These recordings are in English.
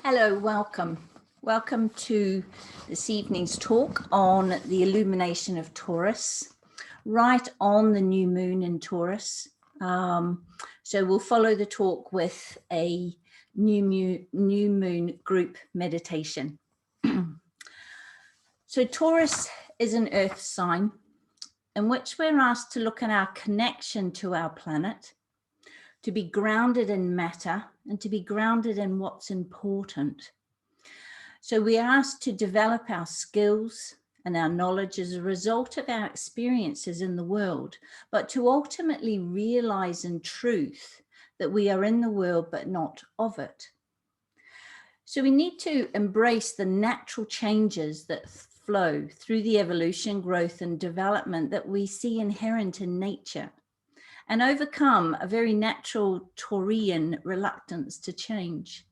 Hello, welcome. Welcome to this evening's talk on the illumination of Taurus, right on the new moon in Taurus. So we'll follow the talk with a new moon group meditation. So Taurus is an earth sign in which we're asked to look at our connection to our planet, to be grounded in matter and to be grounded in what's important. So we are asked to develop our skills and our knowledge as a result of our experiences in the world, but to ultimately realize in truth that we are in the world, but not of it. So we need to embrace the natural changes that flow through the evolution, growth, and development that we see inherent in nature, and overcome a very natural Taurian reluctance to change.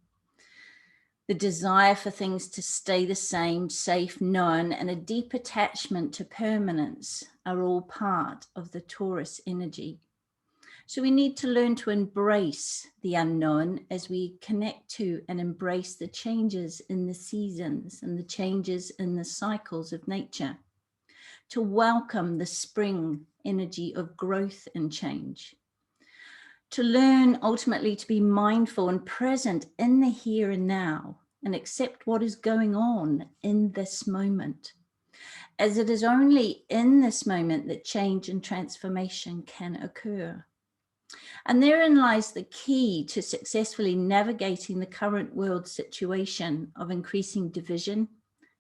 The desire for things to stay the same, safe, known, and a deep attachment to permanence are all part of the Taurus energy. So we need to learn to embrace the unknown as we connect to and embrace the changes in the seasons and the changes in the cycles of nature, to welcome the spring energy of growth and change, to learn ultimately to be mindful and present in the here and now and accept what is going on in this moment, as it is only in this moment that change and transformation can occur. And therein lies the key to successfully navigating the current world situation of increasing division,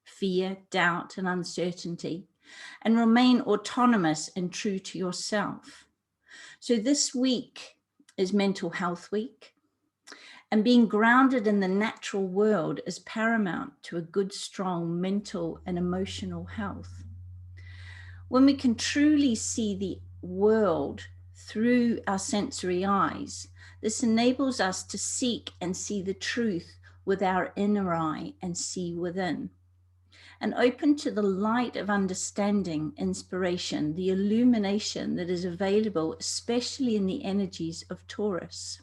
fear, doubt, and uncertainty, and remain autonomous and true to yourself. So this week is Mental Health Week, and being grounded in the natural world is paramount to a good, strong mental and emotional health. When we can truly see the world through our sensory eyes, this enables us to seek and see the truth with our inner eye and see within, and open to the light of understanding, inspiration, the illumination that is available, especially in the energies of Taurus.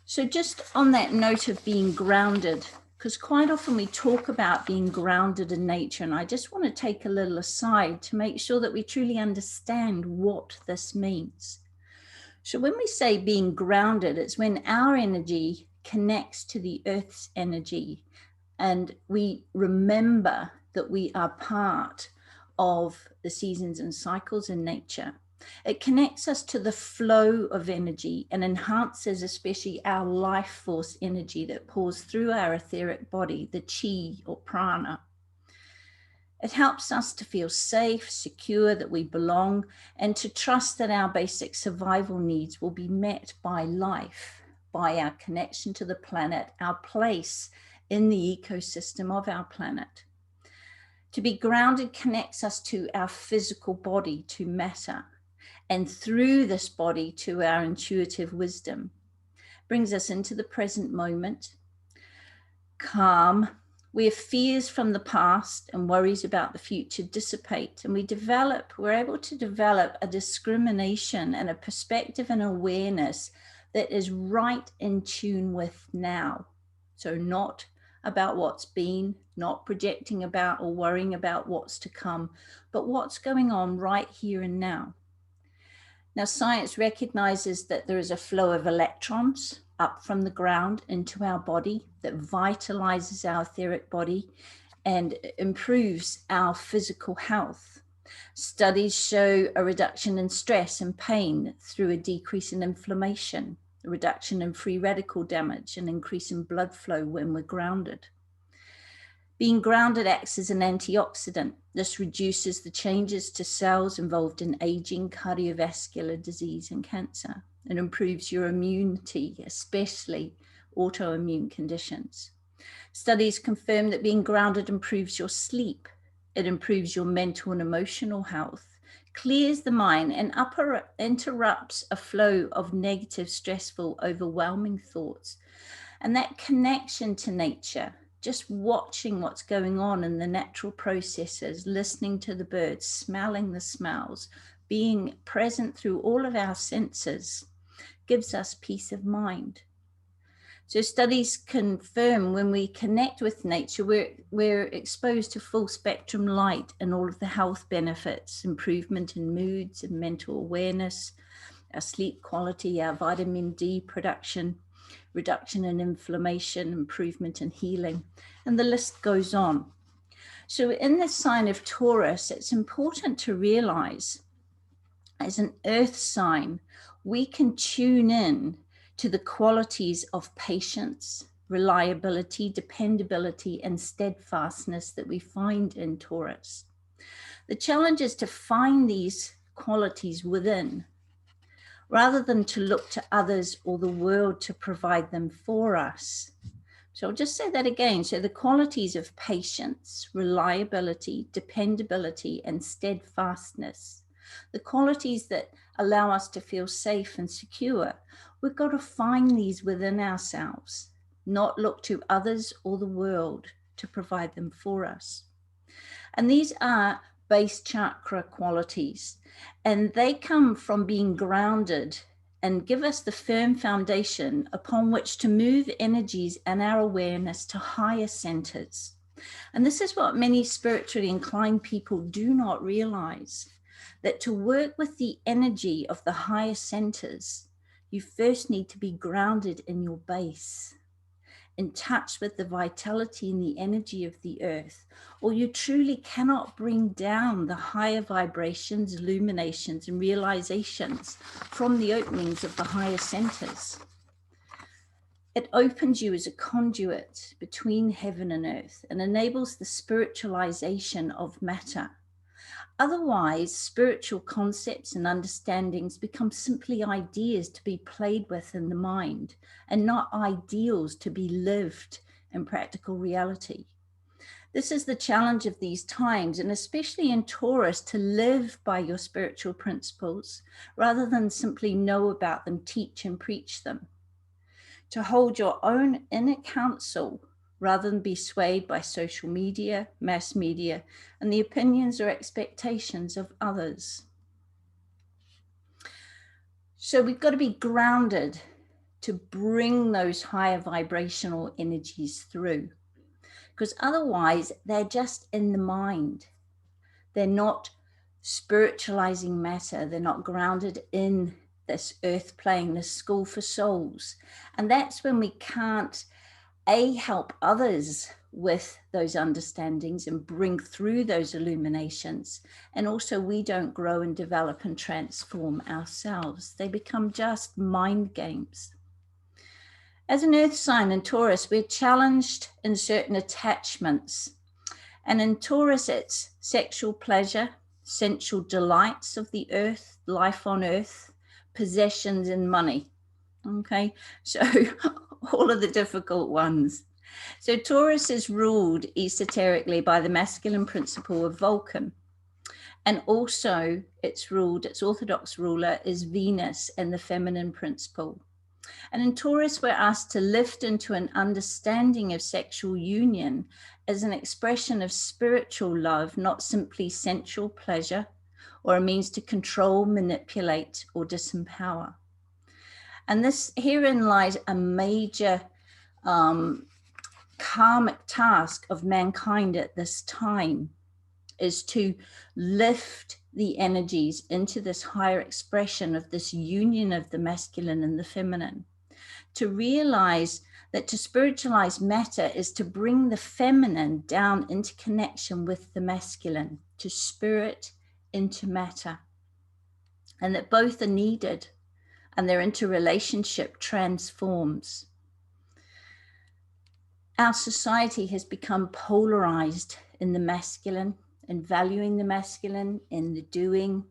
So just on that note of being grounded, because quite often we talk about being grounded in nature, and I just want to take a little aside to make sure that we truly understand what this means. So when we say being grounded, it's when our energy connects to the earth's energy and we remember that we are part of the seasons and cycles in nature. It connects us to the flow of energy and enhances especially our life force energy that pours through our etheric body, the chi or prana. It helps us to feel safe, secure, that we belong, and to trust that our basic survival needs will be met by life, by our connection to the planet, our place in the ecosystem of our planet. To be grounded connects us to our physical body, to matter, and through this body to our intuitive wisdom, brings us into the present moment, calm, where fears from the past and worries about the future dissipate, and we're able to develop a discrimination and a perspective and awareness that is right in tune with now. So not about what's been, not projecting about or worrying about what's to come, but what's going on right here and now. Now, science recognizes that there is a flow of electrons up from the ground into our body that vitalizes our etheric body and improves our physical health. Studies show a reduction in stress and pain through a decrease in inflammation, a reduction in free radical damage, and increase in blood flow when we're grounded. Being grounded acts as an antioxidant. This reduces the changes to cells involved in aging, cardiovascular disease, and cancer. It improves your immunity, especially autoimmune conditions. Studies confirm that being grounded improves your sleep. It improves your mental and emotional health, clears the mind, and interrupts a flow of negative, stressful, overwhelming thoughts. And that connection to nature, just watching what's going on in the natural processes, listening to the birds, smelling the smells, being present through all of our senses, gives us peace of mind. So studies confirm when we connect with nature, we're exposed to full spectrum light and all of the health benefits, improvement in moods and mental awareness, our sleep quality, our vitamin D production, reduction in inflammation, improvement in healing, and the list goes on. So in the sign of Taurus, it's important to realize as an earth sign, we can tune in to the qualities of patience, reliability, dependability, and steadfastness that we find in Taurus. The challenge is to find these qualities within, rather than to look to others or the world to provide them for us. So I'll just say that again. So the qualities of patience, reliability, dependability, and steadfastness, the qualities that allow us to feel safe and secure, we've got to find these within ourselves, not look to others or the world to provide them for us. And these are base chakra qualities, and they come from being grounded and give us the firm foundation upon which to move energies and our awareness to higher centers. And this is what many spiritually inclined people do not realize, that to work with the energy of the higher centers, you first need to be grounded in your base, in touch with the vitality and the energy of the earth, or you truly cannot bring down the higher vibrations, illuminations, and realizations from the openings of the higher centers. It opens you as a conduit between heaven and earth and enables the spiritualization of matter. Otherwise, spiritual concepts and understandings become simply ideas to be played with in the mind and not ideals to be lived in practical reality. This is the challenge of these times, and especially in Taurus, to live by your spiritual principles rather than simply know about them, teach and preach them. To hold your own inner counsel rather than be swayed by social media, mass media, and the opinions or expectations of others. So we've got to be grounded to bring those higher vibrational energies through, because otherwise they're just in the mind. They're not spiritualizing matter. They're not grounded in this earth plane, this school for souls. And that's when we can't help others with those understandings and bring through those illuminations. And also we don't grow and develop and transform ourselves. They become just mind games. As an earth sign in Taurus, we're challenged in certain attachments. And in Taurus, it's sexual pleasure, sensual delights of the earth, life on earth, possessions and money. Okay, so all of the difficult ones. So Taurus is ruled esoterically by the masculine principle of Vulcan. And also its orthodox ruler is Venus and the feminine principle. And in Taurus, we're asked to lift into an understanding of sexual union as an expression of spiritual love, not simply sensual pleasure or a means to control, manipulate, or disempower. And herein lies a major karmic task of mankind at this time, is to lift the energies into this higher expression of this union of the masculine and the feminine. To realize that to spiritualize matter is to bring the feminine down into connection with the masculine, to spirit into matter, and that both are needed and their interrelationship transforms. Our society has become polarized in the masculine and valuing the masculine in the doing.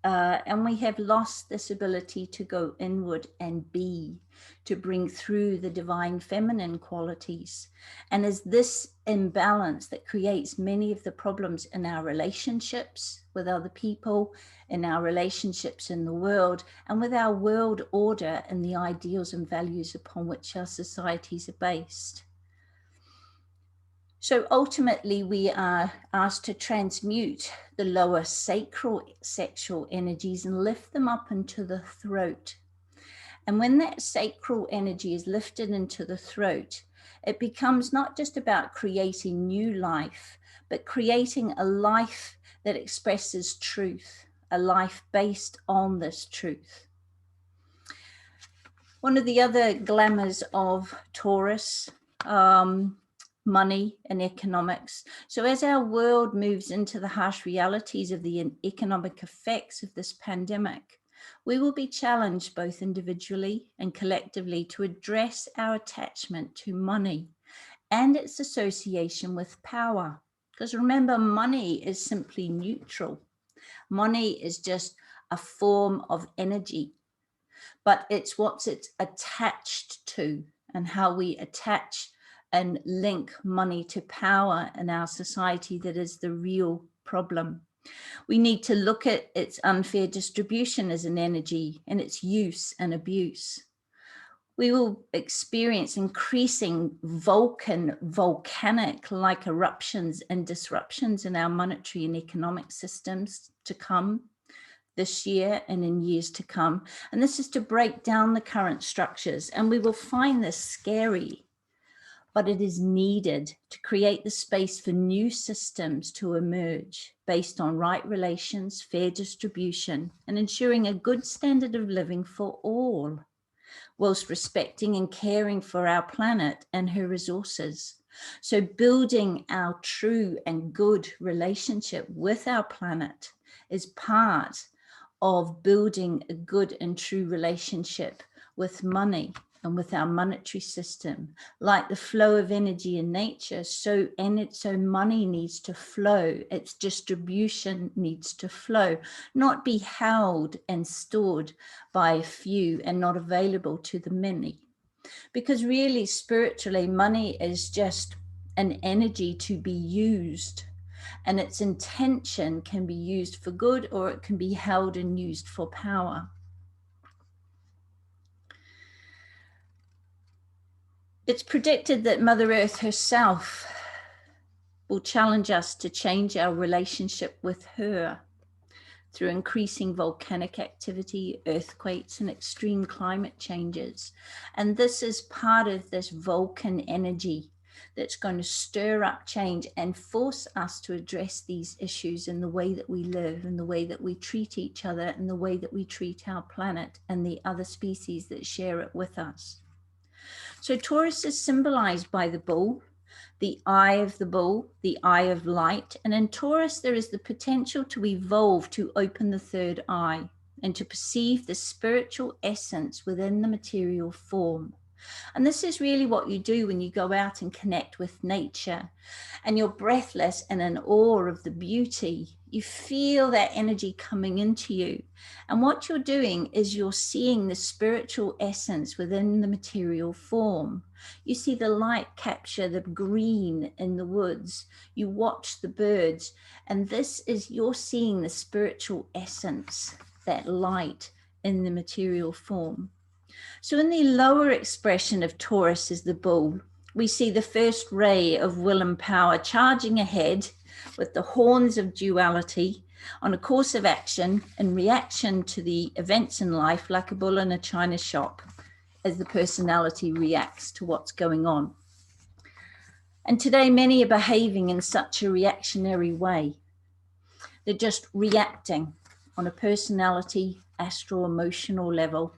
And we have lost this ability to go inward and be, to bring through the divine feminine qualities. And it's this imbalance that creates many of the problems in our relationships with other people, in our relationships in the world, and with our world order and the ideals and values upon which our societies are based. So ultimately, we are asked to transmute the lower sacral sexual energies and lift them up into the throat. And when that sacral energy is lifted into the throat, it becomes not just about creating new life, but creating a life that expresses truth, a life based on this truth. One of the other glamours of Taurus, money and economics. So as our world moves into the harsh realities of the economic effects of this pandemic, we will be challenged both individually and collectively to address our attachment to money and its association with power. Because remember, money is simply neutral. Money is just a form of energy, but it's what's it's attached to and how we attach and link money to power in our society that is the real problem. We need to look at its unfair distribution as an energy and its use and abuse. We will experience increasing volcanic-like eruptions and disruptions in our monetary and economic systems to come this year and in years to come. And this is to break down the current structures. And we will find this scary, but it is needed to create the space for new systems to emerge based on right relations, fair distribution, and ensuring a good standard of living for all, whilst respecting and caring for our planet and her resources. So building our true and good relationship with our planet is part of building a good and true relationship with money and with our monetary system. Like the flow of energy in nature, so money needs to flow, its distribution needs to flow, not be held and stored by a few and not available to the many. Because really, spiritually, money is just an energy to be used, and its intention can be used for good or it can be held and used for power. It's predicted that Mother Earth herself will challenge us to change our relationship with her through increasing volcanic activity, earthquakes, and extreme climate changes. And this is part of this Vulcan energy that's going to stir up change and force us to address these issues in the way that we live, in the way that we treat each other, in the way that we treat our planet and the other species that share it with us. So Taurus is symbolized by the bull, the eye of the bull, the eye of light. And in Taurus, there is the potential to evolve, to open the third eye and to perceive the spiritual essence within the material form. And this is really what you do when you go out and connect with nature and you're breathless and in awe of the beauty. You feel that energy coming into you. And what you're doing is you're seeing the spiritual essence within the material form. You see the light capture the green in the woods. You watch the birds. And this is, you're seeing the spiritual essence, that light in the material form. So in the lower expression of Taurus is the bull. We see the first ray of will and power charging ahead with the horns of duality on a course of action in reaction to the events in life, like a bull in a china shop, as the personality reacts to what's going on. And today, many are behaving in such a reactionary way. They're just reacting on a personality, astro-emotional level.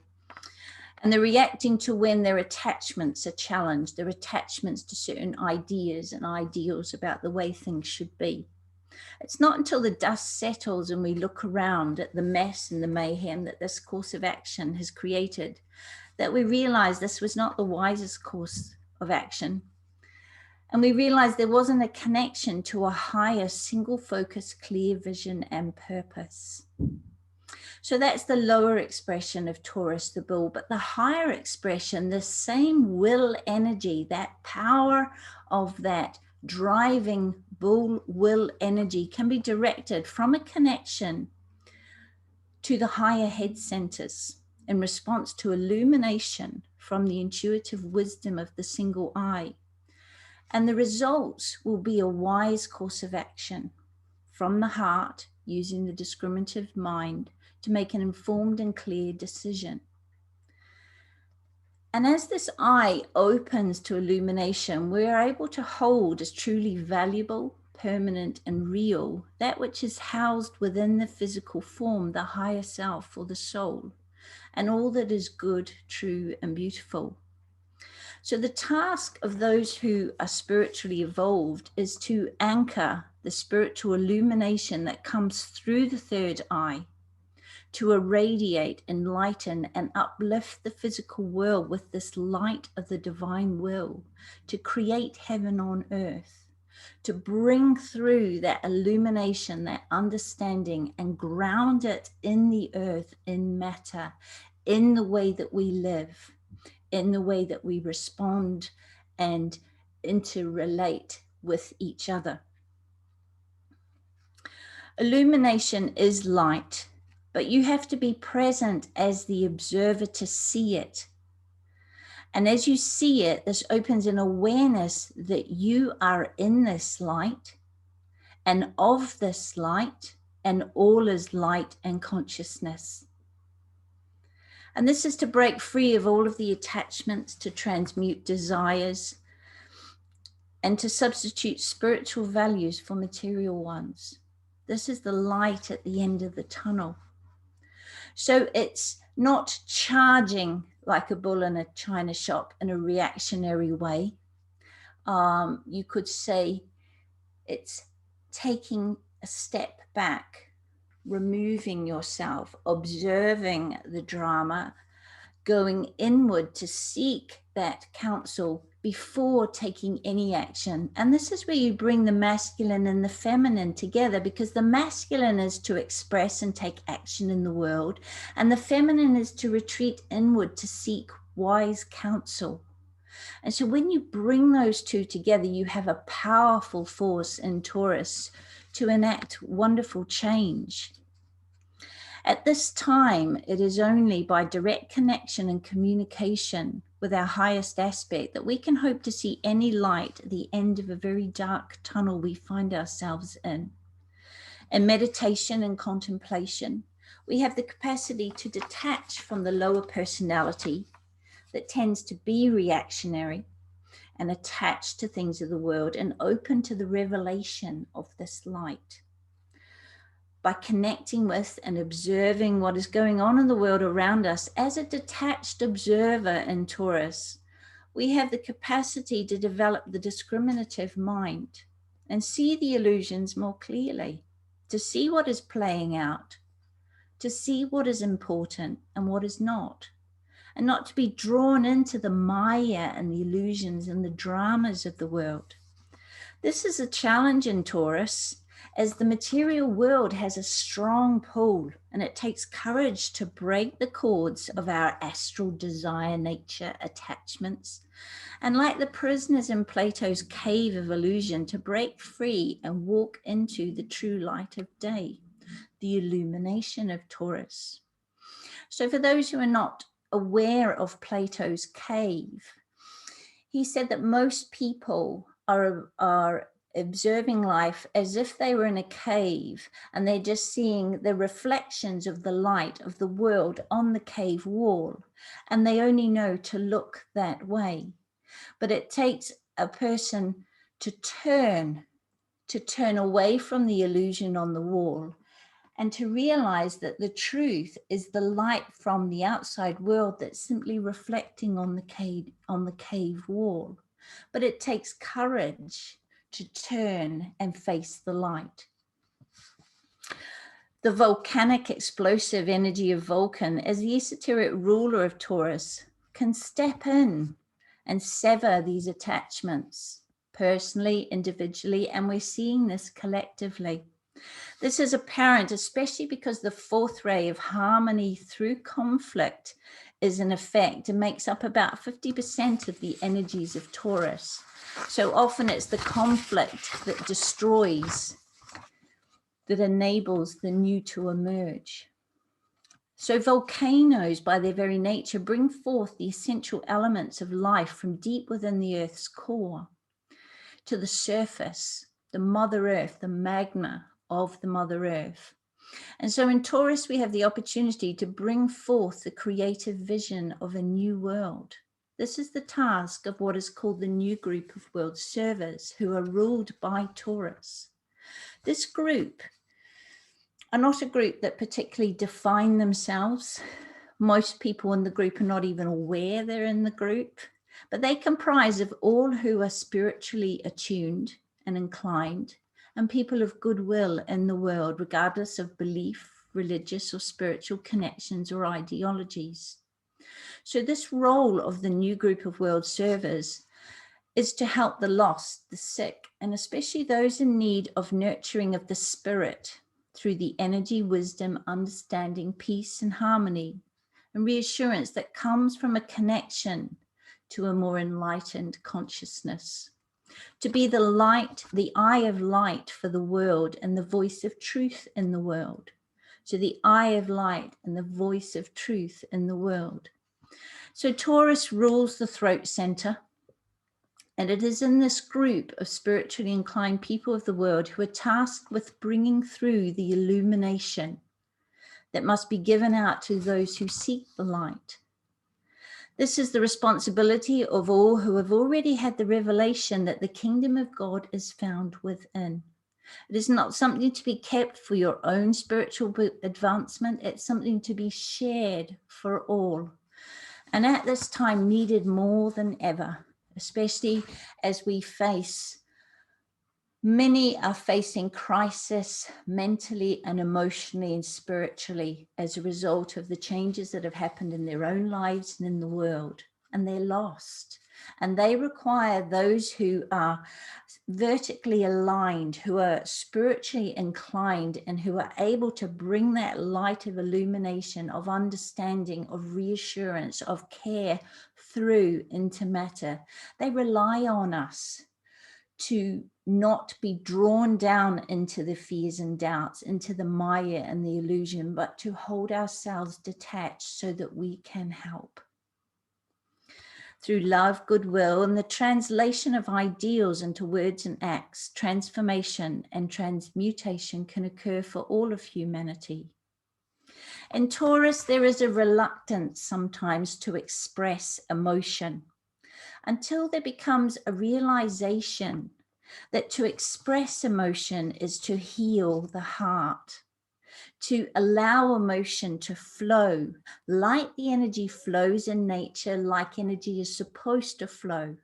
And they're reacting to when their attachments are challenged, their attachments to certain ideas and ideals about the way things should be. It's not until the dust settles and we look around at the mess and the mayhem that this course of action has created that we realize this was not the wisest course of action. And we realized there wasn't a connection to a higher single focus, clear vision and purpose. So that's the lower expression of Taurus, the bull, but the higher expression, the same will energy, that power of that driving bull will energy can be directed from a connection to the higher head centers in response to illumination from the intuitive wisdom of the single eye. And the results will be a wise course of action from the heart using the discriminative mind to make an informed and clear decision. And as this eye opens to illumination, we are able to hold as truly valuable, permanent, and real that which is housed within the physical form, the higher self or the soul, and all that is good, true, and beautiful. So the task of those who are spiritually evolved is to anchor the spiritual illumination that comes through the third eye, to irradiate, enlighten, and uplift the physical world with this light of the divine will, to create heaven on earth, to bring through that illumination, that understanding, and ground it in the earth, in matter, in the way that we live, in the way that we respond and interrelate with each other. Illumination is light, but you have to be present as the observer to see it. And as you see it, this opens an awareness that you are in this light and of this light, and all is light and consciousness. And this is to break free of all of the attachments, to transmute desires, and to substitute spiritual values for material ones. This is the light at the end of the tunnel. So it's not charging like a bull in a china shop in a reactionary way. You could say it's taking a step back, removing yourself, observing the drama, going inward to seek that counsel before taking any action. And this is where you bring the masculine and the feminine together, because the masculine is to express and take action in the world, and the feminine is to retreat inward to seek wise counsel. And so when you bring those two together, you have a powerful force in Taurus to enact wonderful change. At this time, it is only by direct connection and communication with our highest aspect that we can hope to see any light at the end of a very dark tunnel we find ourselves in. In meditation and contemplation, we have the capacity to detach from the lower personality that tends to be reactionary and attached to things of the world, and open to the revelation of this light. By connecting with and observing what is going on in the world around us as a detached observer in Taurus, we have the capacity to develop the discriminative mind and see the illusions more clearly, to see what is playing out, to see what is important and what is not, and not to be drawn into the Maya and the illusions and the dramas of the world. This is a challenge in Taurus, as the material world has a strong pull, and it takes courage to break the cords of our astral desire, nature, attachments. And like the prisoners in Plato's cave of illusion, to break free and walk into the true light of day, the illumination of Taurus. So for those who are not aware of Plato's cave, he said that most people are observing life as if they were in a cave, and they're just seeing the reflections of the light of the world on the cave wall, and they only know to look that way. But it takes a person to turn away from the illusion on the wall, and to realize that the truth is the light from the outside world that's simply reflecting on the cave wall. But it takes courage to turn and face the light. The volcanic explosive energy of Vulcan, as the esoteric ruler of Taurus, can step in and sever these attachments personally, individually, and we're seeing this collectively. This is apparent, especially because the fourth ray of harmony through conflict is in effect and makes up about 50% of the energies of Taurus. So often it's the conflict that destroys, that enables the new to emerge. So volcanoes, by their very nature, bring forth the essential elements of life from deep within the Earth's core to the surface, the Mother Earth, the magma of the Mother Earth. And so in Taurus, we have the opportunity to bring forth the creative vision of a new world. This is the task of what is called the new group of world servers, who are ruled by Taurus. This group are not a group that particularly define themselves. Most people in the group are not even aware they're in the group, but they comprise of all who are spiritually attuned and inclined, and people of goodwill in the world, regardless of belief, religious or spiritual connections or ideologies. So this role of the new group of world servers is to help the lost, the sick, and especially those in need of nurturing of the spirit through the energy, wisdom, understanding, peace, and harmony, and reassurance that comes from a connection to a more enlightened consciousness. To be the light, the eye of light for the world and the voice of truth in the world. So the eye of light and the voice of truth in the world. So Taurus rules the throat center. And it is in this group of spiritually inclined people of the world who are tasked with bringing through the illumination that must be given out to those who seek the light. This is the responsibility of all who have already had the revelation that the kingdom of God is found within. It is not something to be kept for your own spiritual advancement. It's something to be shared for all. And at this time needed more than ever, especially as we face, many are facing crisis mentally and emotionally and spiritually as a result of the changes that have happened in their own lives and in the world, and they're lost. And they require those who are vertically aligned, who are spiritually inclined, and who are able to bring that light of illumination, of understanding, of reassurance, of care through into matter. They rely on us to not be drawn down into the fears and doubts, into the Maya and the illusion, but to hold ourselves detached so that we can help. Through love, goodwill, and the translation of ideals into words and acts, transformation and transmutation can occur for all of humanity. In Taurus, there is a reluctance sometimes to express emotion until there becomes a realization that to express emotion is to heal the heart, to allow emotion to flow like the energy flows in nature, like energy is supposed to flow,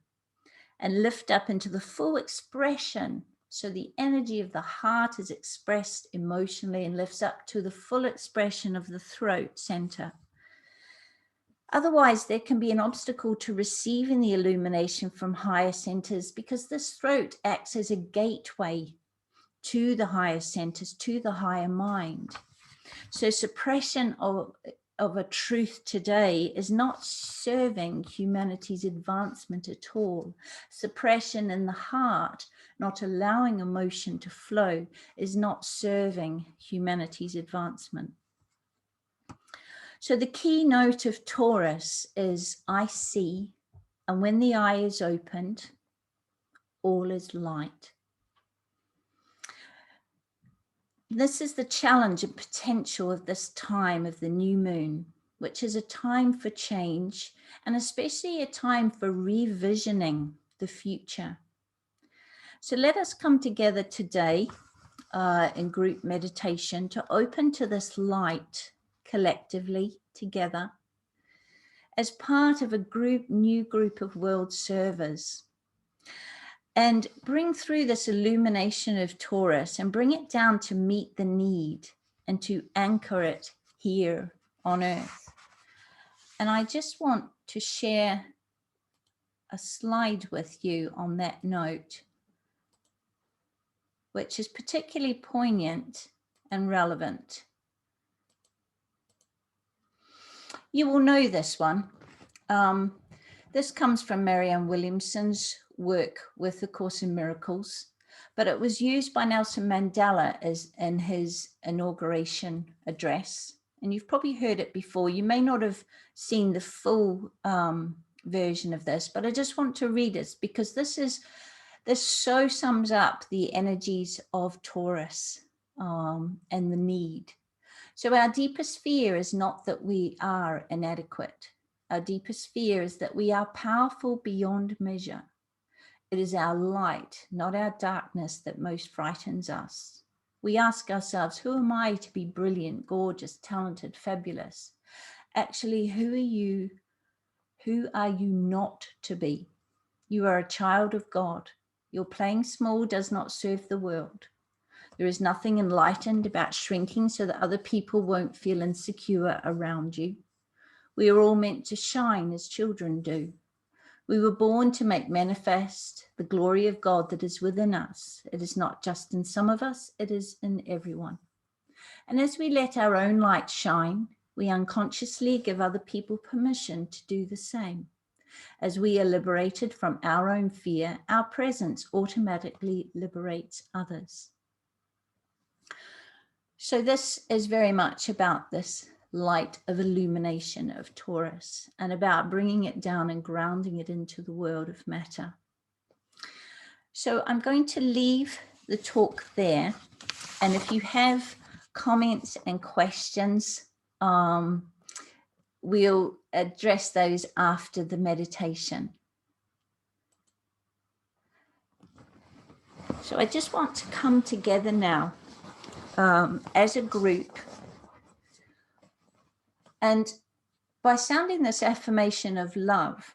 and lift up into the full expression. So the energy of the heart is expressed emotionally and lifts up to the full expression of the throat center. Otherwise, there can be an obstacle to receiving the illumination from higher centers, because this throat acts as a gateway to the higher centers, to the higher mind. So suppression of a truth today is not serving humanity's advancement at all. Suppression in the heart, not allowing emotion to flow, is not serving humanity's advancement. So the keynote of Taurus is I see, and when the eye is opened, all is light. This is the challenge and potential of this time of the new moon, which is a time for change, and especially a time for revisioning the future. So let us come together today in group meditation to open to this light collectively together as part of a new group of world servers, and bring through this illumination of Taurus and bring it down to meet the need and to anchor it here on earth. And I just want to share a slide with you on that note, which is particularly poignant and relevant. You will know this one. This comes from Marianne Williamson's work with the Course in Miracles, but it was used by Nelson Mandela in his inauguration address. And you've probably heard it before. You may not have seen the full version of this, but I just want to read it because this so sums up the energies of Taurus and the need. So our deepest fear is not that we are inadequate. our deepest fear is that we are powerful beyond measure. It is our light, not our darkness, that most frightens us. We ask ourselves, who am I to be brilliant, gorgeous, talented, fabulous? Actually, who are you? Who are you not to be? You are a child of God. Your playing small does not serve the world. There is nothing enlightened about shrinking so that other people won't feel insecure around you. We are all meant to shine as children do. We were born to make manifest the glory of God that is within us. It is not just in some of us, it is in everyone. And as we let our own light shine, we unconsciously give other people permission to do the same. As we are liberated from our own fear, our presence automatically liberates others. So this is very much about this light of illumination of Taurus and about bringing it down and grounding it into the world of matter. So I'm going to leave the talk there. And if you have comments and questions, we'll address those after the meditation. So I just want to come together now as a group. And by sounding this affirmation of love,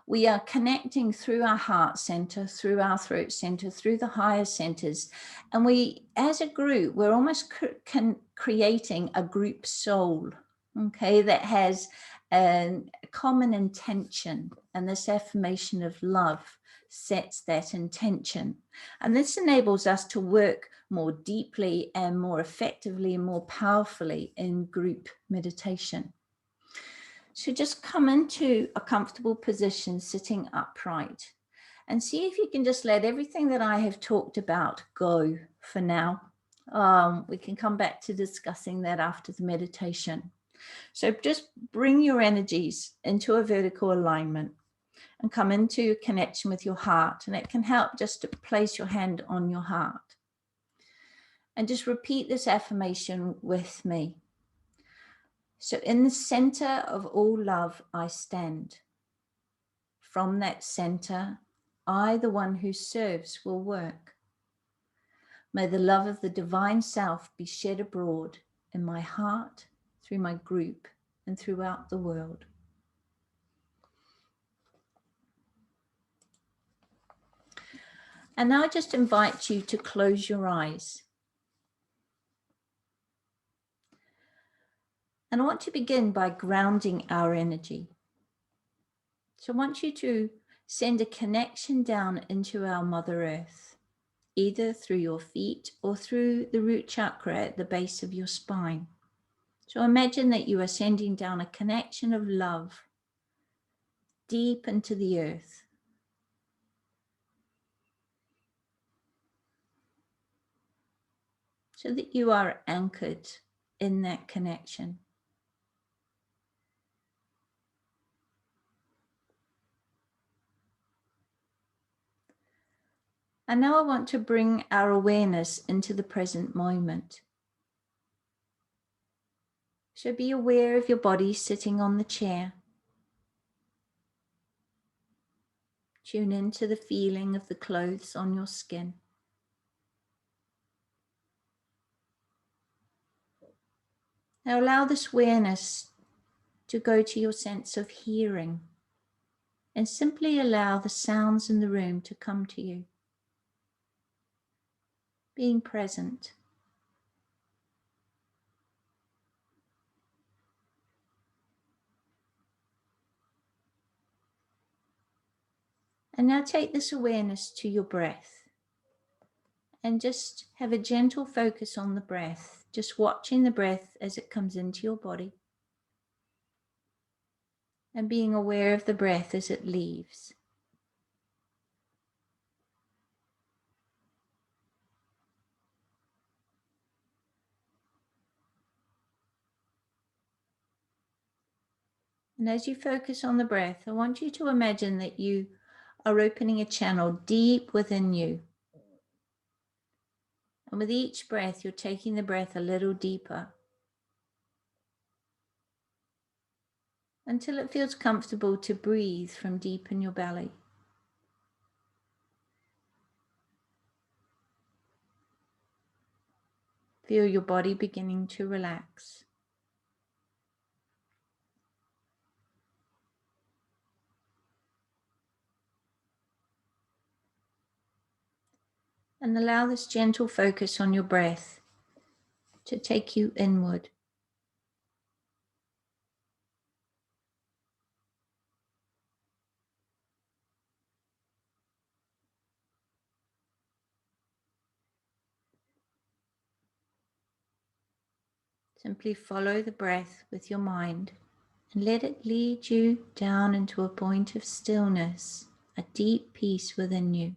we are connecting through our heart center, through our throat center, through the higher centers. And we, as a group, we're almost creating a group soul, okay, that has a common intention. And this affirmation of love sets that intention. And this enables us to work more deeply and more effectively and more powerfully in group meditation. So just come into a comfortable position, sitting upright, and see if you can just let everything that I have talked about go for now. We can come back to discussing that after the meditation. So just bring your energies into a vertical alignment and come into connection with your heart. And it can help just to place your hand on your heart. And just repeat this affirmation with me. So in the center of all love, I stand. From that center, I, the one who serves, will work. May the love of the divine self be shed abroad in my heart, through my group, and throughout the world. And now I just invite you to close your eyes. And I want to begin by grounding our energy. So I want you to send a connection down into our Mother Earth, either through your feet or through the root chakra at the base of your spine. So imagine that you are sending down a connection of love deep into the earth. So that you are anchored in that connection. And now I want to bring our awareness into the present moment. So be aware of your body sitting on the chair. Tune into the feeling of the clothes on your skin. Now allow this awareness to go to your sense of hearing and simply allow the sounds in the room to come to you. Being present. And now take this awareness to your breath and just have a gentle focus on the breath, just watching the breath as it comes into your body and being aware of the breath as it leaves. And as you focus on the breath, I want you to imagine that you are opening a channel deep within you. And with each breath, you're taking the breath a little deeper. until it feels comfortable to breathe from deep in your belly. Feel your body beginning to relax. And allow this gentle focus on your breath to take you inward. Simply follow the breath with your mind and let it lead you down into a point of stillness, a deep peace within you.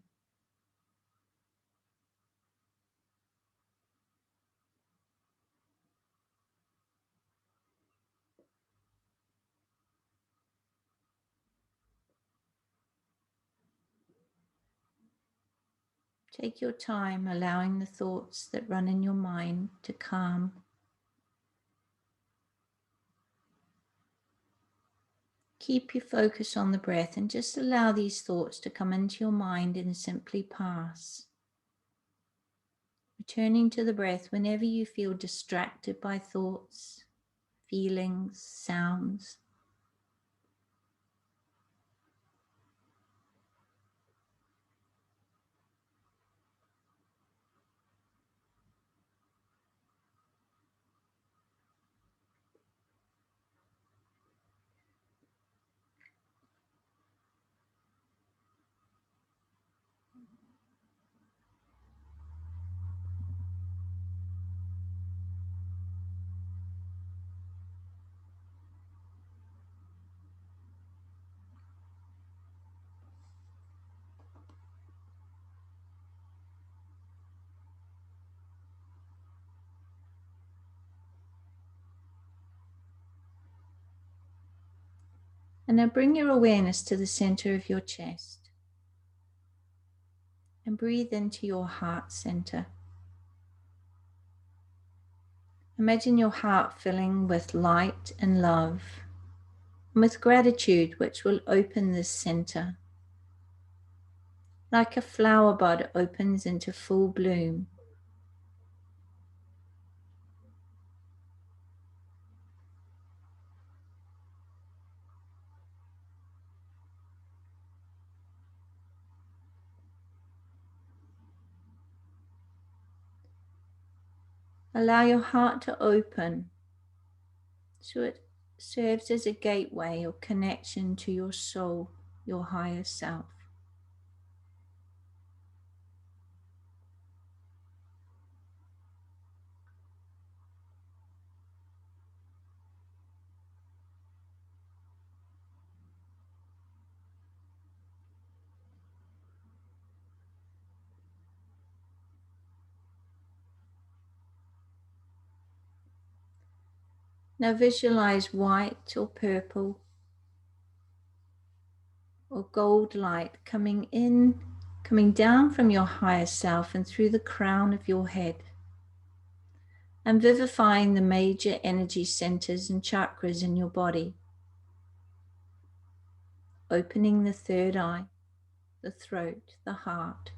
Take your time allowing the thoughts that run in your mind to calm. Keep your focus on the breath and just allow these thoughts to come into your mind and simply pass. Returning to the breath whenever you feel distracted by thoughts, feelings, sounds. And now bring your awareness to the center of your chest and breathe into your heart center. Imagine your heart filling with light and love and with gratitude, which will open this center. Like a flower bud opens into full bloom. Allow your heart to open so it serves as a gateway or connection to your soul, your higher self. Now visualize white or purple or gold light coming in, coming down from your higher self and through the crown of your head, and vivifying the major energy centers and chakras in your body, opening the third eye, the throat, the heart,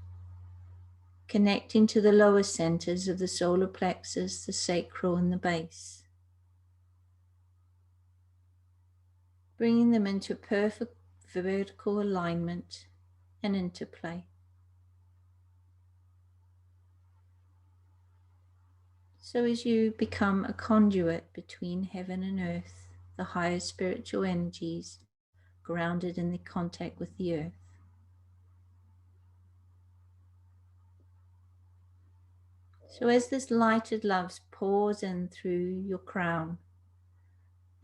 connecting to the lower centers of the solar plexus, the sacral, and the base, bringing them into perfect vertical alignment and interplay. So as you become a conduit between heaven and earth, the higher spiritual energies grounded in the contact with the earth. So as this lighted love pours in through your crown,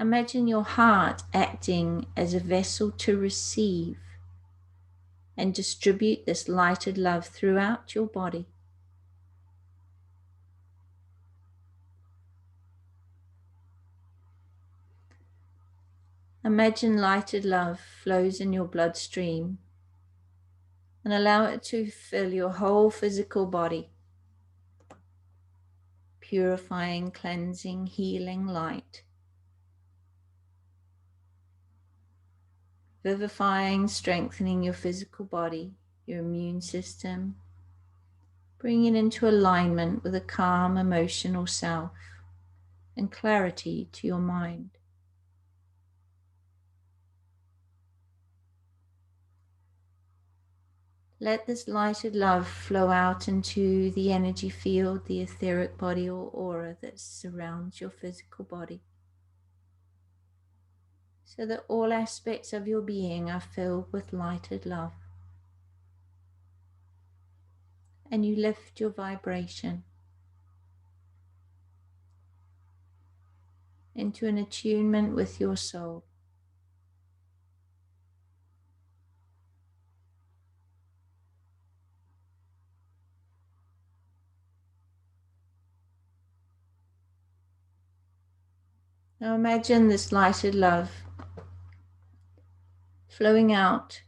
imagine your heart acting as a vessel to receive and distribute this lighted love throughout your body. Imagine lighted love flows in your bloodstream and allow it to fill your whole physical body. Purifying, cleansing, healing light. vivifying, strengthening your physical body, your immune system, bringing it into alignment with a calm emotional self and clarity to your mind. Let this lighted love flow out into the energy field, the etheric body or aura that surrounds your physical body, so that all aspects of your being are filled with lighted love. And you lift your vibration into an attunement with your soul. Now imagine this lighted love flowing out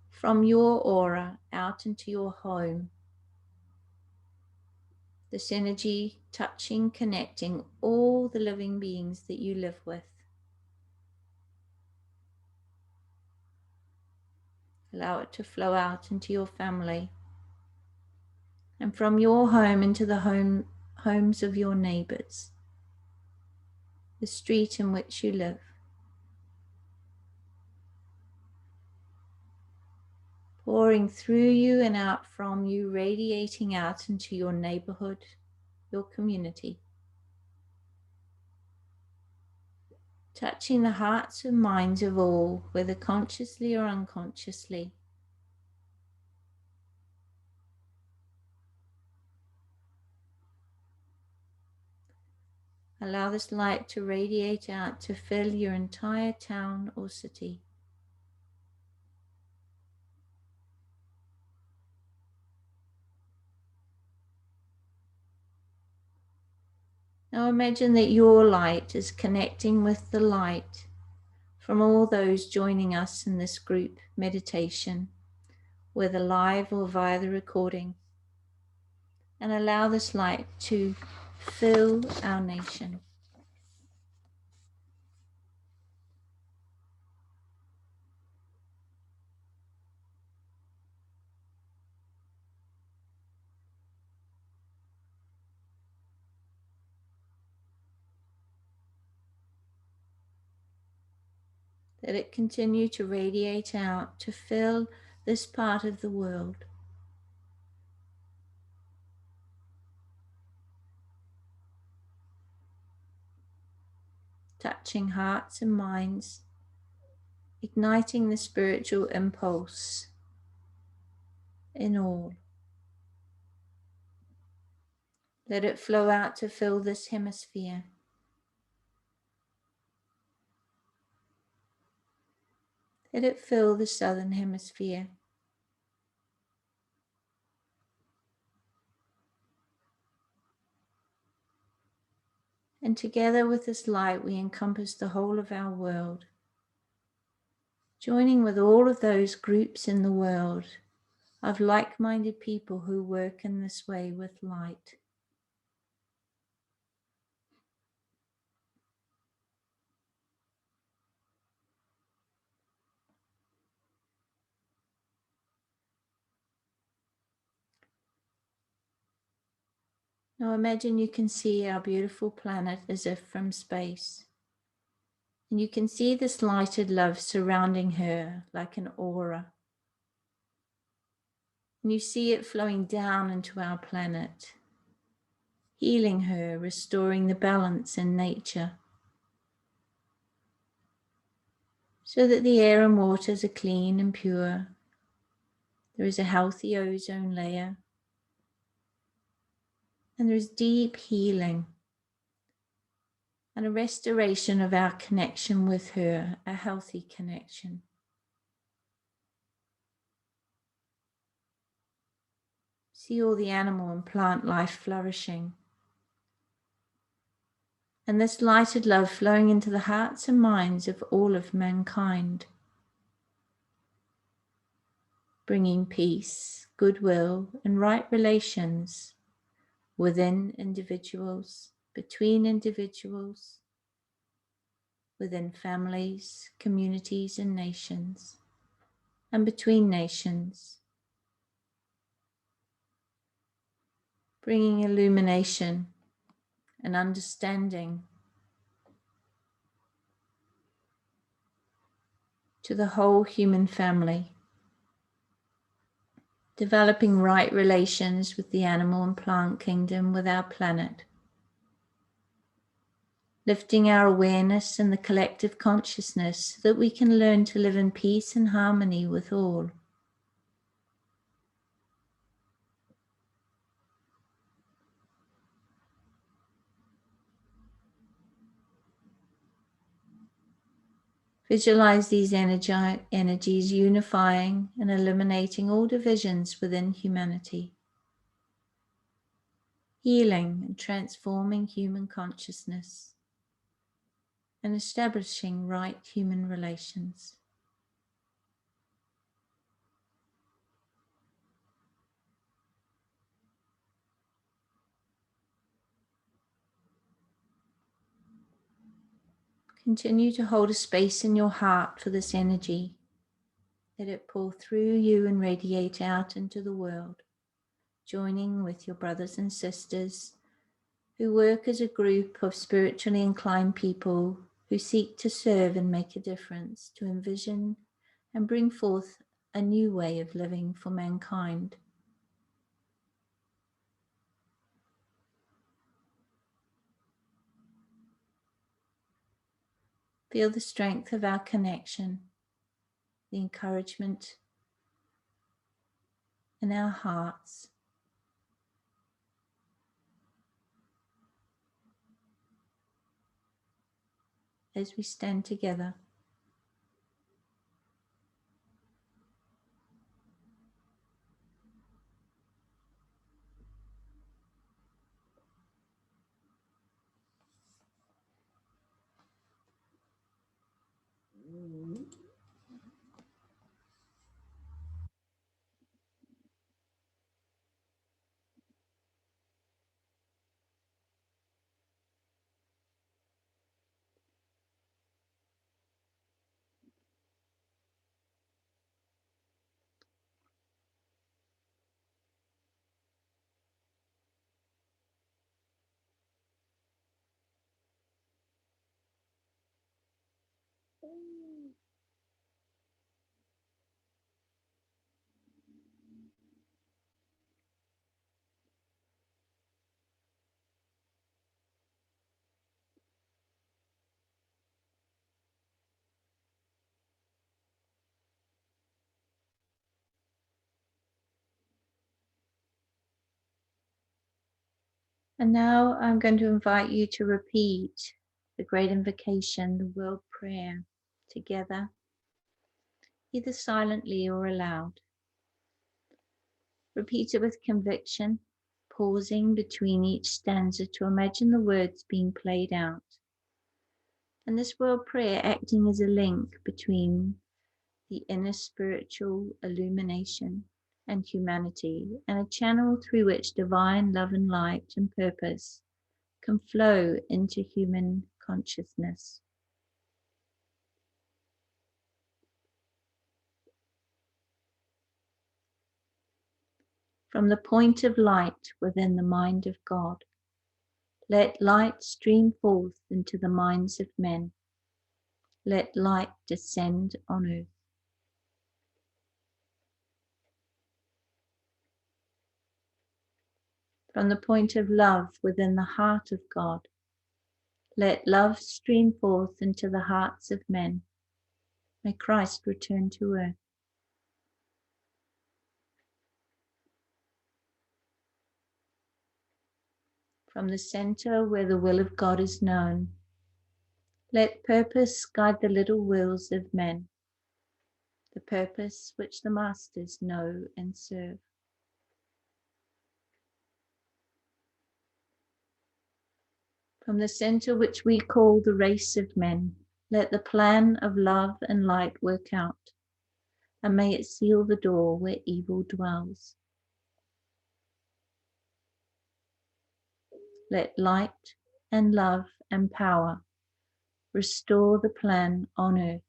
from your aura out into your home. This energy touching, connecting all the living beings that you live with. Allow it to flow out into your family, and from your home into the homes of your neighbors, the street in which you live. Pouring through you and out from you, radiating out into your neighborhood, your community. Touching the hearts and minds of all, whether consciously or unconsciously. Allow this light to radiate out to fill your entire town or city. Now imagine that your light is connecting with the light from all those joining us in this group meditation, whether live or via the recording, and allow this light to fill our nation. Let it continue to radiate out to fill this part of the world. Touching hearts and minds, igniting the spiritual impulse in all. Let it flow out to fill this hemisphere. Let it fill the southern hemisphere. And together with this light, we encompass the whole of our world, joining with all of those groups in the world of like-minded people who work in this way with light. Now imagine you can see our beautiful planet as if from space. And you can see this lighted love surrounding her like an aura. And you see it flowing down into our planet, healing her, restoring the balance in nature, so that the air and waters are clean and pure. There is a healthy ozone layer, and there is deep healing and a restoration of our connection with her, a healthy connection. See all the animal and plant life flourishing. And this lighted love flowing into the hearts and minds of all of mankind, bringing peace, goodwill, and right relations within individuals, between individuals, within families, communities, and nations, and between nations, bringing illumination and understanding to the whole human family, developing right relations with the animal and plant kingdom, with our planet, lifting our awareness and the collective consciousness so that we can learn to live in peace and harmony with all. Visualize these energies unifying and eliminating all divisions within humanity, healing and transforming human consciousness, and establishing right human relations. Continue to hold a space in your heart for this energy. Let it pour through you and radiate out into the world, joining with your brothers and sisters who work as a group of spiritually inclined people who seek to serve and make a difference, to envision and bring forth a new way of living for mankind. Feel the strength of our connection, the encouragement in our hearts. As we stand together. And now I'm going to invite you to repeat the great invocation, the world prayer, together, either silently or aloud. Repeat it with conviction, pausing between each stanza to imagine the words being played out. And this world prayer acting as a link between the inner spiritual illumination and humanity, and a channel through which divine love and light and purpose can flow into human consciousness. From the point of light within the mind of God, let light stream forth into the minds of men. Let light descend on earth. From the point of love within the heart of God, let love stream forth into the hearts of men. May Christ return to earth. From the center where the will of God is known, let purpose guide the little wills of men, the purpose which the masters know and serve. From the center which we call the race of men, let the plan of love and light work out, and may it seal the door where evil dwells. Let light and love and power restore the plan on earth.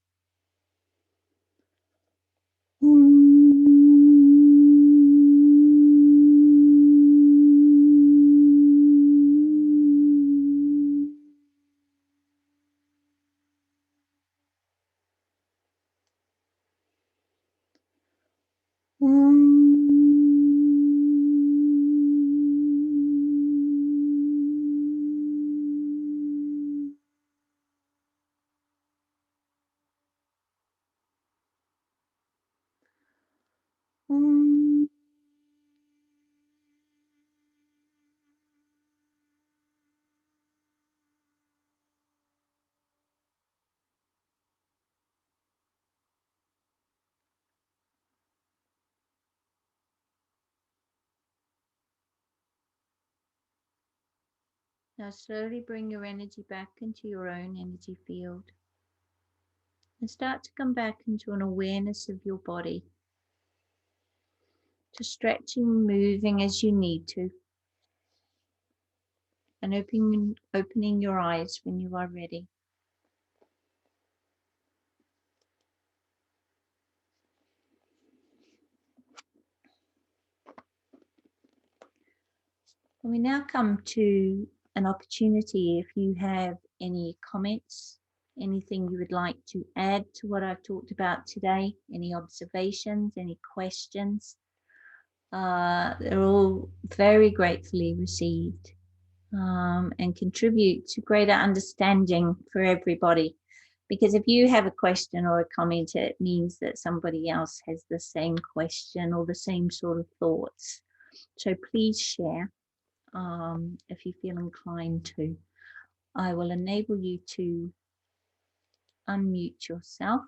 Now slowly bring your energy back into your own energy field and start to come back into an awareness of your body, just stretching, moving as you need to, and opening your eyes when you are ready. And we now come to an opportunity, if you have any comments, anything you would like to add to what I've talked about today, any observations, any questions, they're all very gratefully received, and contribute to greater understanding for everybody. Because if you have a question or a comment, it means that somebody else has the same question or the same sort of thoughts. So please share. If you feel inclined to. I will enable you to unmute yourself.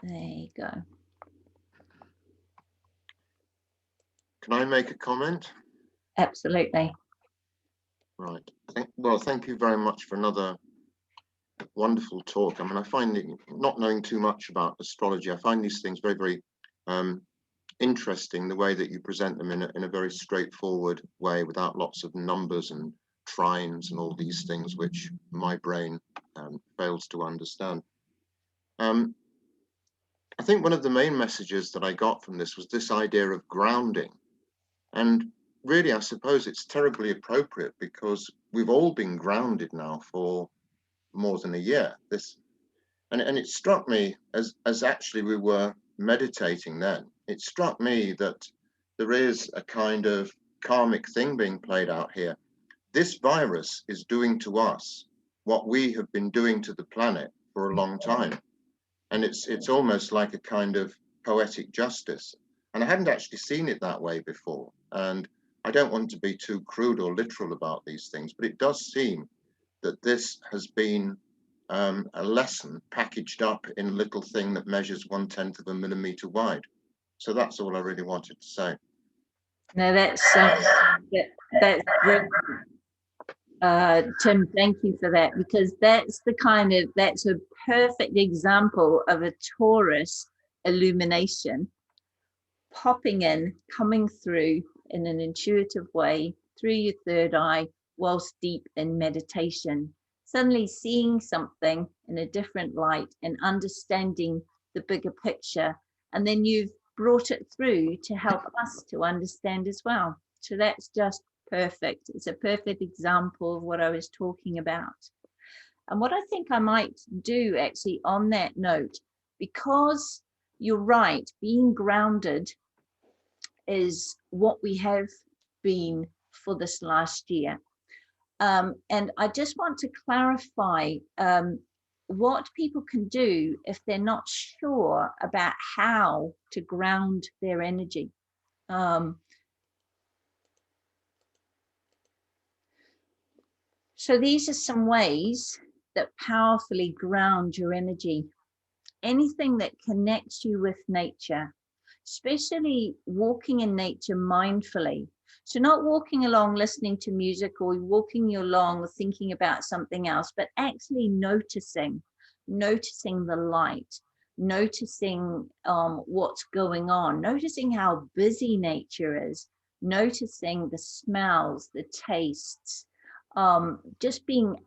There you go. Can I make a comment? Absolutely. Right. Well, thank you very much for another wonderful talk. I mean, I find it, not knowing too much about astrology, I find these things very, very interesting, the way that you present them in a very straightforward way, without lots of numbers and trines and all these things which my brain fails to understand. I think one of the main messages that I got from this was this idea of grounding. And really, I suppose it's terribly appropriate, because we've all been grounded now for more than a year. And it struck me as actually we were meditating then, it struck me that there is a kind of karmic thing being played out here. This virus is doing to us what we have been doing to the planet for a long time. And it's almost like a kind of poetic justice. And I hadn't actually seen it that way before. And I don't want to be too crude or literal about these things, but it does seem that this has been a lesson packaged up in a little thing that measures 1/10 of a millimeter wide. So that's all I really wanted to say. No, that's brilliant. Tim, thank you for that, because that's a perfect example of a Taurus illumination popping in, coming through in an intuitive way through your third eye whilst deep in meditation, suddenly seeing something in a different light and understanding the bigger picture. And then you've brought it through to help us to understand as well. So that's just perfect. It's a perfect example of what I was talking about. And what I think I might do actually on that note, because you're right, being grounded is what we have been for this last year. And I just want to clarify what people can do if they're not sure about how to ground their energy. So these are some ways that powerfully ground your energy. Anything that connects you with nature, especially walking in nature mindfully. So not walking along listening to music or walking along thinking about something else, but actually noticing the light, noticing what's going on, noticing how busy nature is, noticing the smells, the tastes, just being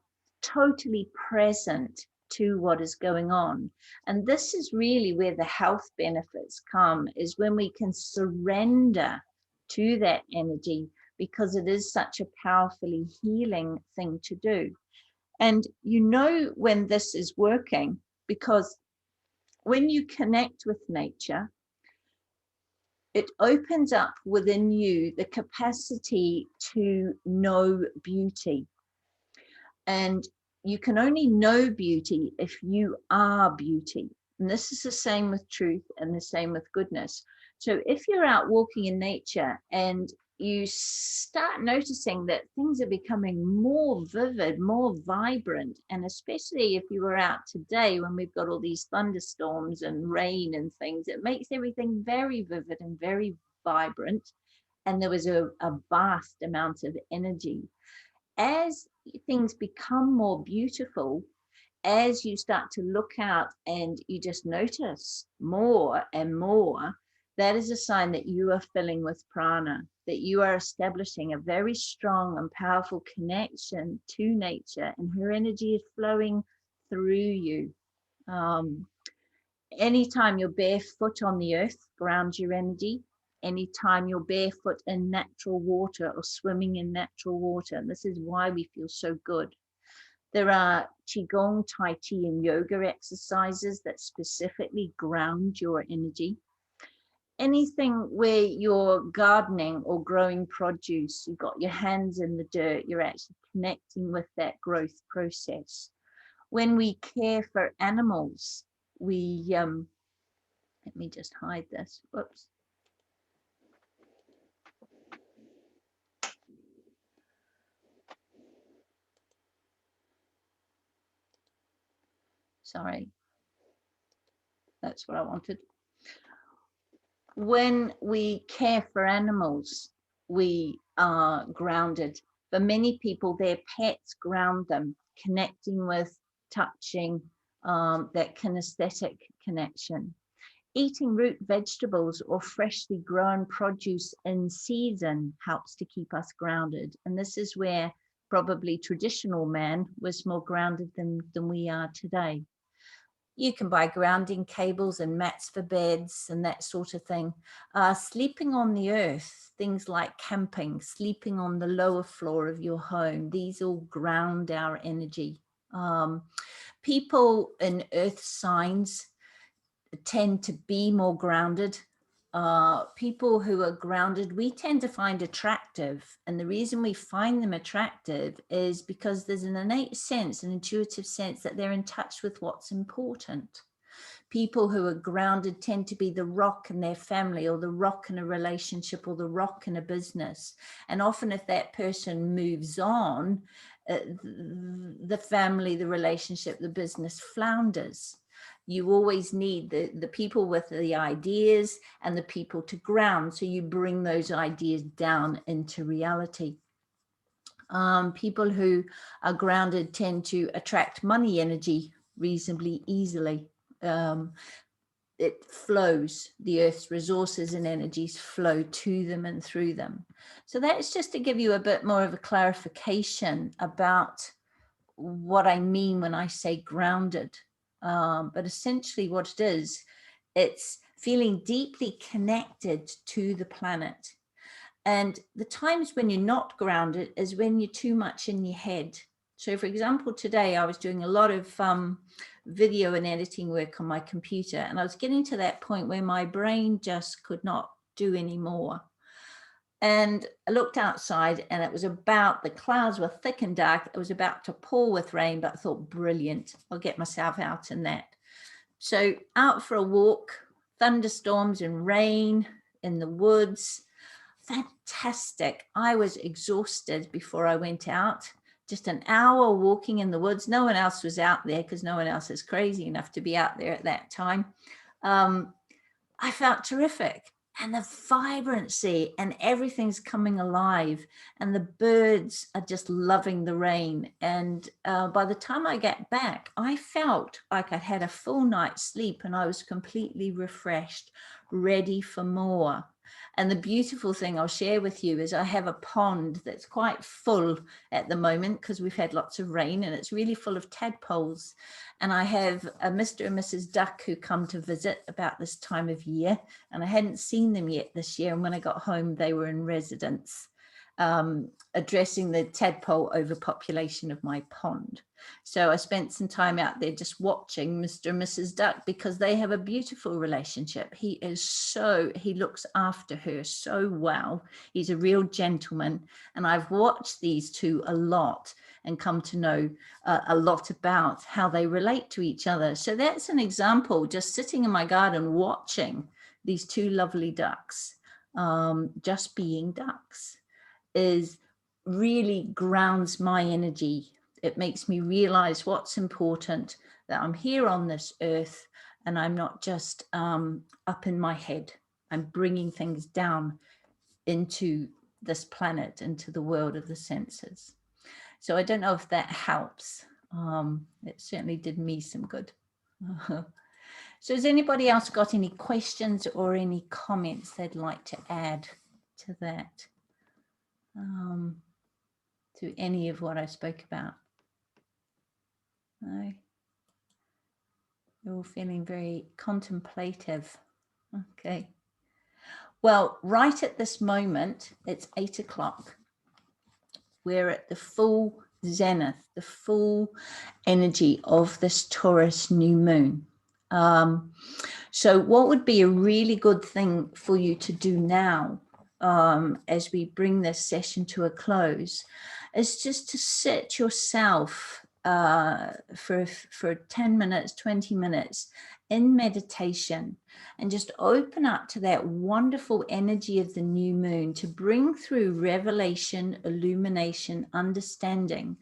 totally present to what is going on. And this is really where the health benefits come, is when we can surrender to that energy, because it is such a powerfully healing thing to do. And you know when this is working, because when you connect with nature, it opens up within you the capacity to know beauty. And you can only know beauty if you are beauty. And this is the same with truth and the same with goodness. So if you're out walking in nature and you start noticing that things are becoming more vivid, more vibrant, and especially if you were out today when we've got all these thunderstorms and rain and things, it makes everything very vivid and very vibrant. And there was a vast amount of energy. As things become more beautiful, as you start to look out and you just notice more and more, that is a sign that you are filling with prana, that you are establishing a very strong and powerful connection to nature, and her energy is flowing through you. Anytime you're barefoot on the earth, grounds your energy. Anytime you're barefoot in natural water or swimming in natural water, and this is why we feel so good. There are Qigong, Tai Chi, and yoga exercises that specifically ground your energy. Anything where you're gardening or growing produce, you've got your hands in the dirt, you're actually connecting with that growth process. When we care for animals, we, let me just hide this, whoops. Sorry, that's what I wanted. When we care for animals, we are grounded. For many people, their pets ground them, connecting with, touching, that kinesthetic connection. Eating root vegetables or freshly grown produce in season helps to keep us grounded. And this is where probably traditional man was more grounded than we are today. You can buy grounding cables and mats for beds and that sort of thing. Sleeping on the earth, things like camping, sleeping on the lower floor of your home, these all ground our energy. People in earth signs tend to be more grounded. People who are grounded, we tend to find attractive. And the reason we find them attractive is because there's an innate sense, an intuitive sense that they're in touch with what's important. People who are grounded tend to be the rock in their family, or the rock in a relationship, or the rock in a business. And often if that person moves on, the family, the relationship, the business flounders. You always need the people with the ideas and the people to ground. So you bring those ideas down into reality. People who are grounded tend to attract money energy reasonably easily. It flows, the earth's resources and energies flow to them and through them. So that's just to give you a bit more of a clarification about what I mean when I say grounded. But essentially what it is, it's feeling deeply connected to the planet. And the times when you're not grounded is when you're too much in your head. So for example, today I was doing a lot of video and editing work on my computer, and I was getting to that point where my brain just could not do any more. And I looked outside and it was about, the clouds were thick and dark. It was about to pour with rain, but I thought, brilliant, I'll get myself out in that. So out for a walk, thunderstorms and rain in the woods. Fantastic. I was exhausted before I went out. Just an hour walking in the woods. No one else was out there because no one else is crazy enough to be out there at that time. I felt terrific. And the vibrancy and everything's coming alive, and the birds are just loving the rain. And by the time I get back, I felt like I'd had a full night's sleep and I was completely refreshed, ready for more. And the beautiful thing I'll share with you is I have a pond that's quite full at the moment because we've had lots of rain, and it's really full of tadpoles. And I have a Mr. and Mrs. Duck who come to visit about this time of year, and I hadn't seen them yet this year. And when I got home, they were in residence, addressing the tadpole overpopulation of my pond. So I spent some time out there just watching Mr. and Mrs. Duck, because they have a beautiful relationship. He looks after her so well. He's a real gentleman. And I've watched these two a lot and come to know a lot about how they relate to each other. So that's an example, just sitting in my garden watching these two lovely ducks, just being ducks, is really grounds my energy. It makes me realize what's important, that I'm here on this earth and I'm not just up in my head. I'm bringing things down into this planet, into the world of the senses. So I don't know if that helps. It certainly did me some good. So has anybody else got any questions or any comments they'd like to add to that? To any of what I spoke about? No? You're all feeling very contemplative. Okay. Well, right at this moment, it's 8 o'clock. We're at the full zenith, the full energy of this Taurus new moon. So what would be a really good thing for you to do now, as we bring this session to a close, is just to sit yourself for 10 minutes, 20 minutes in meditation, and just open up to that wonderful energy of the new moon to bring through revelation, illumination, understanding.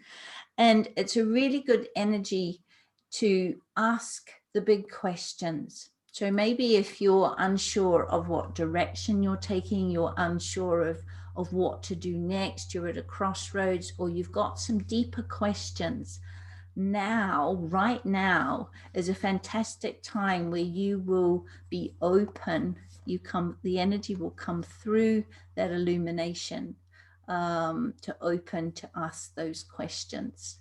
And it's a really good energy to ask the big questions. So maybe if you're unsure of what direction you're taking, you're unsure of what to do next, you're at a crossroads, or you've got some deeper questions, right now is a fantastic time where you will be open. The energy will come through that illumination to open to ask those questions.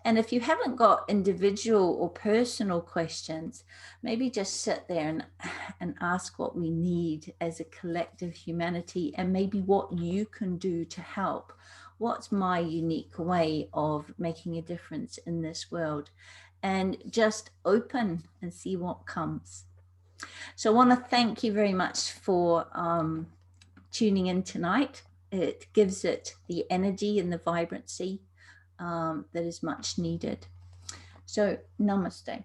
And if you haven't got individual or personal questions, maybe just sit there and ask what we need as a collective humanity, and maybe what you can do to help. What's my unique way of making a difference in this world? And just open and see what comes. So I want to thank you very much for tuning in tonight. It gives it the energy and the vibrancy that is much needed. So namaste.